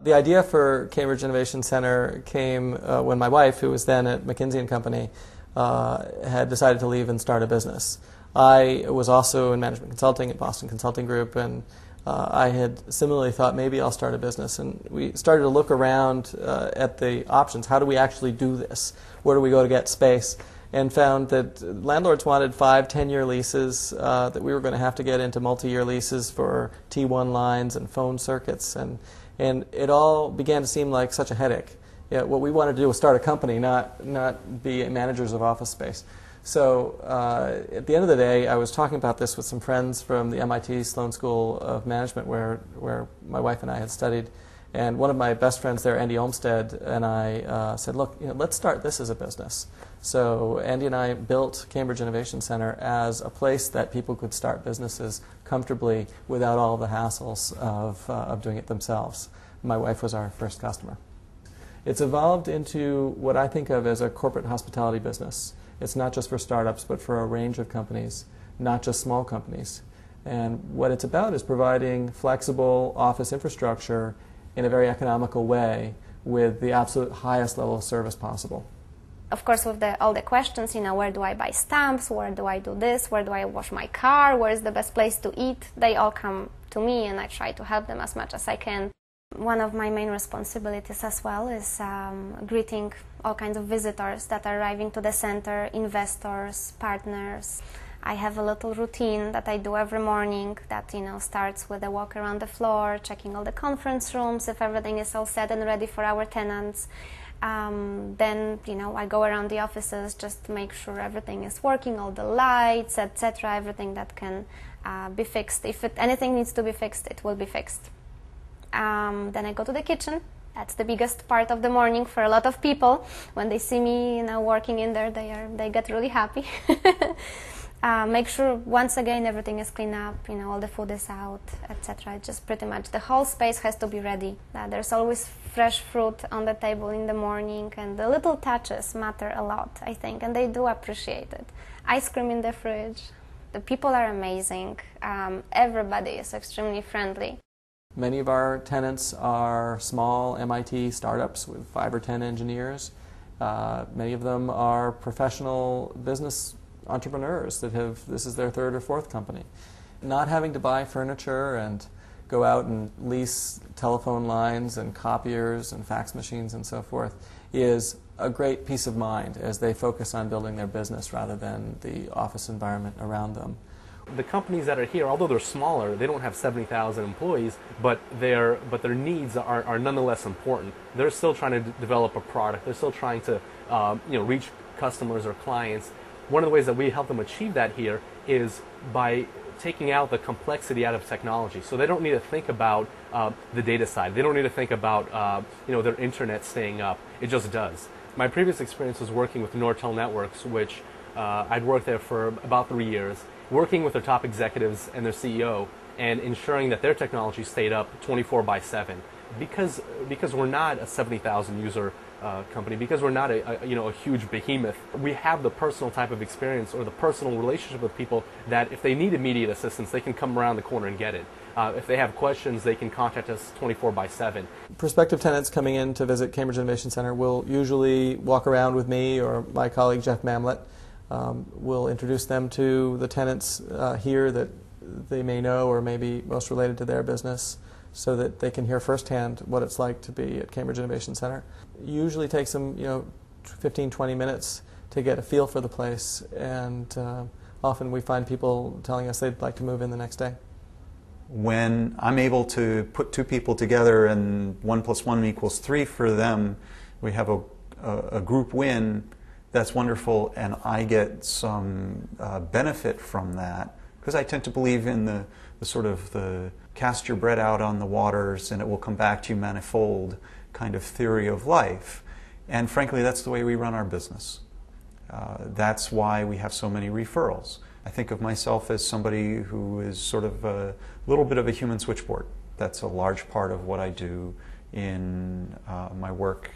The idea for Cambridge Innovation Center came when my wife, who was then at McKinsey & Company, had decided to leave and start a business. I was also in management consulting at Boston Consulting Group, and I had similarly thought maybe I'll start a business. And we started to look around at the options. How do we actually do this? Where do we go to get space? And found that landlords wanted 5-, 10-year leases, that we were going to have to get into multi-year leases for T1 lines and phone circuits. And it all began to seem like such a headache. Yeah, what we wanted to do was start a company, not be managers of office space. So at the end of the day, I was talking about this with some friends from the MIT Sloan School of Management, where my wife and I had studied. And one of my best friends there, Andy Olmsted, and I said, look, let's start this as a business. So Andy and I built Cambridge Innovation Center as a place that people could start businesses comfortably without all the hassles of doing it themselves. My wife was our first customer. It's evolved into what I think of as a corporate hospitality business. It's not just for startups, but for a range of companies, not just small companies. And what it's about is providing flexible office infrastructure in a very economical way with the absolute highest level of service possible. Of course, with all the questions, where do I buy stamps, where do I do this, where do I wash my car, where is the best place to eat, they all come to me, and I try to help them as much as I can. One of my main responsibilities as well is greeting all kinds of visitors that are arriving to the center, investors, partners. I have a little routine that I do every morning that starts with a walk around the floor, checking all the conference rooms if everything is all set and ready for our tenants. Then I go around the offices just to make sure everything is working, all the lights, etc., everything that can be fixed. If anything needs to be fixed, it will be fixed. Then I go to the kitchen. That's the biggest part of the morning for a lot of people. When they see me working in there, they get really happy. Make sure, once again, everything is cleaned up, all the food is out, etc. Just pretty much the whole space has to be ready. There's always fresh fruit on the table in the morning, and the little touches matter a lot, I think, and they do appreciate it. Ice cream in the fridge. The people are amazing. Everybody is extremely friendly. Many of our tenants are small MIT startups with 5 or 10 engineers. Many of them are professional business entrepreneurs that this is their 3rd or 4th company. Not having to buy furniture and go out and lease telephone lines and copiers and fax machines and so forth is a great peace of mind as they focus on building their business rather than the office environment around them. The companies that are here, although they're smaller, they don't have 70,000 employees, but their needs are nonetheless important. They're still trying to develop a product. They're still trying to reach customers or clients. One of the ways that we help them achieve that here is by taking out the complexity out of technology. So they don't need to think about the data side. They don't need to think about their internet staying up. It just does. My previous experience was working with Nortel Networks, which I'd worked there for about 3 years, working with their top executives and their CEO and ensuring that their technology stayed up 24/7. Because we're not a 70,000 user company, because we're not a huge behemoth, we have the personal type of experience or the personal relationship with people that if they need immediate assistance, they can come around the corner and get it. If they have questions, they can contact us 24/7. Prospective tenants coming in to visit Cambridge Innovation Center will usually walk around with me or my colleague Jeff Mamlett. We'll introduce them to the tenants here that they may know or may be most related to their business, so that they can hear firsthand what it's like to be at Cambridge Innovation Center. It usually takes them 15-20 minutes to get a feel for the place, and often we find people telling us they'd like to move in the next day. When I'm able to put 2 people together and 1 + 1 = 3 for them, we have a group win. That's wonderful, and I get some benefit from that, because I tend to believe in the sort of the cast your bread out on the waters and it will come back to you manifold kind of theory of life. And frankly, that's the way we run our business. That's why we have so many referrals. I think of myself as somebody who is sort of a little bit of a human switchboard. That's a large part of what I do in my work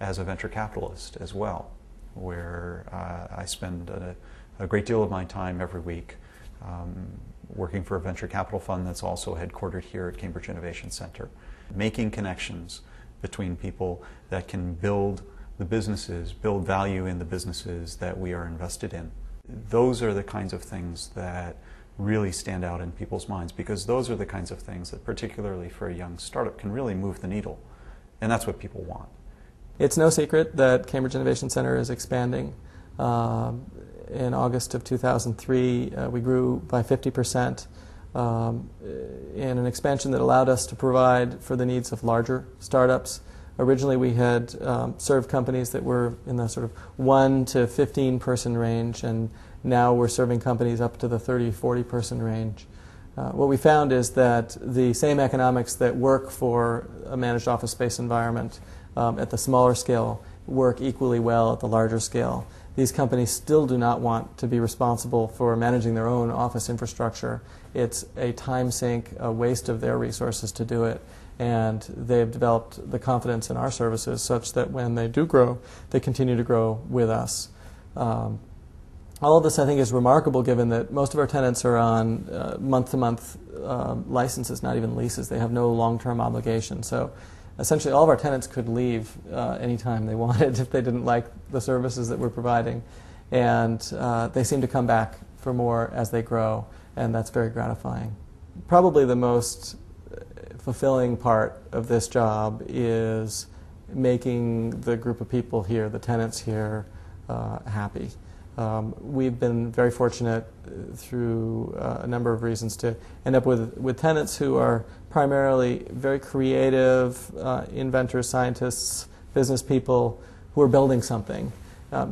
as a venture capitalist as well, where I spend a great deal of my time every week working for a venture capital fund that's also headquartered here at Cambridge Innovation Center. Making connections between people that can build the businesses, build value in the businesses that we are invested in. Those are the kinds of things that really stand out in people's minds, because those are the kinds of things that, particularly for a young startup, can really move the needle. And that's what people want. It's no secret that Cambridge Innovation Center is expanding. In August of 2003, we grew by 50% in an expansion that allowed us to provide for the needs of larger startups. Originally, we had served companies that were in the sort of 1 to 15 person range, and now we're serving companies up to the 30, 40 person range. What we found is that the same economics that work for a managed office space environment at the smaller scale work equally well at the larger scale. These companies still do not want to be responsible for managing their own office infrastructure. It's a time sink, a waste of their resources to do it, and they've developed the confidence in our services such that when they do grow, they continue to grow with us. All of this, I think, is remarkable given that most of our tenants are on month-to-month licenses, not even leases. They have no long-term obligation. So essentially all of our tenants could leave anytime they wanted if they didn't like the services that we're providing. And they seem to come back for more as they grow, and that's very gratifying. Probably the most fulfilling part of this job is making the group of people here, the tenants here, happy. We've been very fortunate through a number of reasons to end up with tenants who are primarily very creative, inventors, scientists, business people who are building something.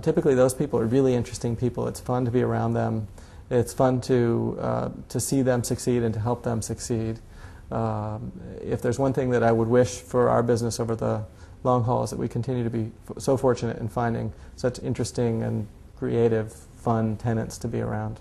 Typically those people are really interesting people. It's fun to be around them. It's fun to see them succeed and to help them succeed. If there's one thing that I would wish for our business over the long haul is that we continue to be so fortunate in finding such interesting and creative, fun tenants to be around.